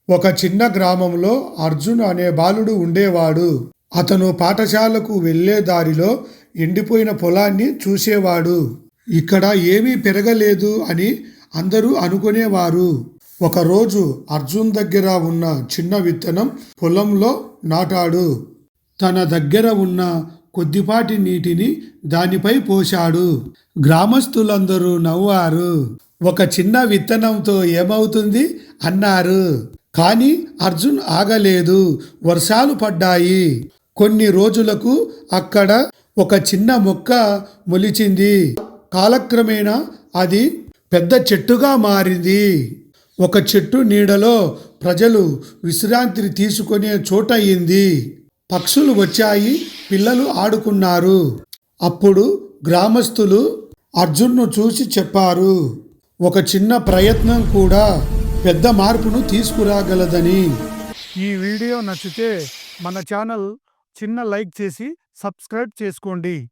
ఒక చిన్న గ్రామంలో అర్జున్ అనే బాలుడు ఉండేవాడు. అతను పాఠశాలకు వెళ్లే దారిలో ఎండిపోయిన పొలాన్ని చూసేవాడు. ఇక్కడ ఏమీ పెరగలేదు అని అందరూ అనుకునేవారు. ఒకరోజు అర్జున్ దగ్గర ఉన్న చిన్న విత్తనం పొలంలో నాటాడు. తన దగ్గర ఉన్న కొద్దిపాటి నీటిని దానిపై పోశాడు. గ్రామస్తులందరూ నవ్వారు. ఒక చిన్న విత్తనంతో ఏమవుతుంది అన్నారు. కానీ అర్జున్ ఆగలేదు. వర్షాలు పడ్డాయి. కొన్ని రోజులకు అక్కడ ఒక చిన్న మొక్క మొలిచింది. కాలక్రమేణా అది పెద్ద చెట్టుగా మారింది. ఒక చెట్టు నీడలో ప్రజలు విశ్రాంతి తీసుకునే చోటయింది. పక్షులు వచ్చాయి, పిల్లలు ఆడుకున్నారు. అప్పుడు గ్రామస్తులు అర్జున్ను చూసి చెప్పారు, ఒక చిన్న ప్రయత్నం కూడా పెద్ద మార్పును తీసుకురాగలదని. ఈ వీడియో నచ్చితే మన ఛానల్ చిన్న లైక్ చేసి సబ్స్క్రైబ్ చేసుకోండి.